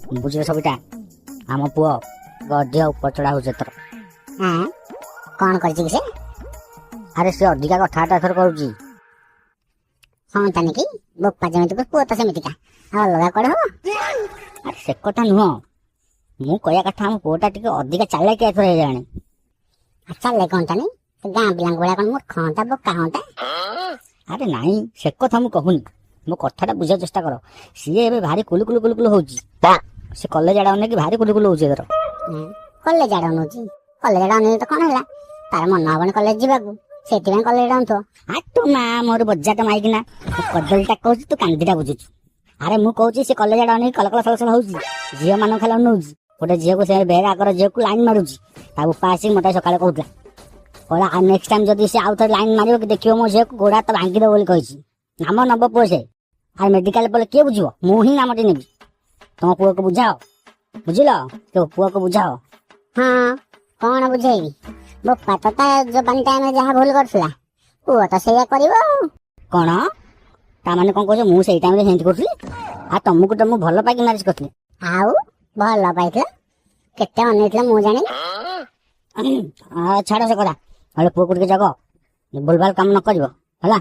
ବୁଝିଲ ସବୁଟା ଆମ ପୁଅ ଅଧିକ ଉପର ଚଢା ହଉଛି ଏଥର। କଣ କରିଛି କି ସେ? ଆରେ ସେ ଅଧିକା କଥାବାର୍ତ୍ତା ଏଥର କରୁଛି। ହଁ ତାନି କି ବୋପା ଯେମିତି ପୁଅ ତ ସେମିତିକା, ଆଉ ଅଲଗା କୁଆଡେ ହବ? ଆରେ ସେ କଥା ନୁହଁ, ମୁଁ କହିବା କଥା ଆମ ପୁଅଟା ଟିକେ ଅଧିକା ଚାଲାକିଆ ଏଥର ହେଇଗଲାଣି। ଚାଲେ କଣ ତାନି, ସେ ଗାଁ ପିଲାଙ୍କ ଭଳିଆ କଣ ମୂର୍ଖ ହନ୍ତା ବୋକା ହନ୍ତା? ଆରେ ନାଇଁ ସେ କଥା ମୁଁ କହୁନି, ମୋ କଥାଟା ବୁଝିବାକୁ ଚେଷ୍ଟା କର। ସିଏ ଏବେ ଭାରି କୁଲୁ କୁଲୁ କୁଲୁ କୁଲୁ ହଉଛି। ସେ କଲେଜ ଆଡେ ଅନେଇକି ଭାରି କୁଲୁ କୁଲୁ ହଉଛି ଏଥର। କଲେଜ ଆଡେ ଅନଉଛି? କଲେଜ ଆଡେ ଅନେଇ ତ କଣ ହେଲା, ତାର ମନ ହବନି କଲେଜ ଯିବାକୁ, ସେଥିପାଇଁ କଲେଜ ଆଡେ ଅନଉଥିବ। ତୁ ମା ମୋର ବଜାଟ ମାଇକିନା, ମୁଁ କଦଳୀଟା କହୁଛି ତୁ କାନ୍ଦିଟା ବୁଝୁଛୁ। ଆରେ ମୁଁ କହୁଛି ସେ କଲେଜ ଆଡେ ଅନେଇକି କଲକଲ ସଲସଲ ହଉଛି, ଝିଅ ମାନଙ୍କୁ ଖାଲି ଅନଉଛି। ଗୋଟେ ଝିଅକୁ ସେ ବେଗ ଆଗର ଝିଅକୁ ଲାଇନ୍ ମାରୁଛି। ତା ଉପା ଆସିକି ମତେ ସକାଳେ କହୁଥିଲା, କହିଲା ଆଉ ନେକ୍ସଟ ଟାଇମ ଯଦି ସେ ଆଉ ଥରେ ଲାଇନ୍ ମାରିବ କି ଦେଖିବ ମୋ ଝିଅକୁ ଗୋଡ ହାତ ଭାଙ୍ଗିଦବ ବୋଲି କହିଛି। ନାମ ନବ ପୁଅ ସେ, ଆଉ ମେଡିକାଲ ପଲେ କିଏ ବୁଝିବ? ମୁଁ ହିଁ ନାମଟି ନେବି। ତମ ପୁଅକୁ ବୁଝାଅ, ବୁଝିଲ? ତୋ ପୁଅକୁ ବୁଝାଅ। ହଁ କଣ ବୁଝେଇବି, ବୋପା ତ ତା ଜବାନି ଟାଇମରେ ଯାହା ଭୁଲ କରୁଥିଲା, ପୁଅ ତ ସେଇଆ କରିବ ଆଉ। କଣ ତାମାନେ କଣ କହୁଛ? ମୁଁ ସେଇ ଟାଇମରେ ସେମିତି କରୁଥିଲି? ଆଉ ତମକୁ ତ ମୁଁ ଭଲ ପାଇକି ମ୍ୟାରେଜ କରିଥିଲି। ଆଉ ଭଲ ପାଇଥିଲ, କେତେ ଅନେଇଥିଲ ମୁଁ ଜାଣିନି। ଛାଡ ସେ କଥା, ହେଲେ ପୁଅକୁ ଟିକେ ଜଗ, ଭୁଲ ଭାଲ କାମ ନ କରିବ ହେଲା।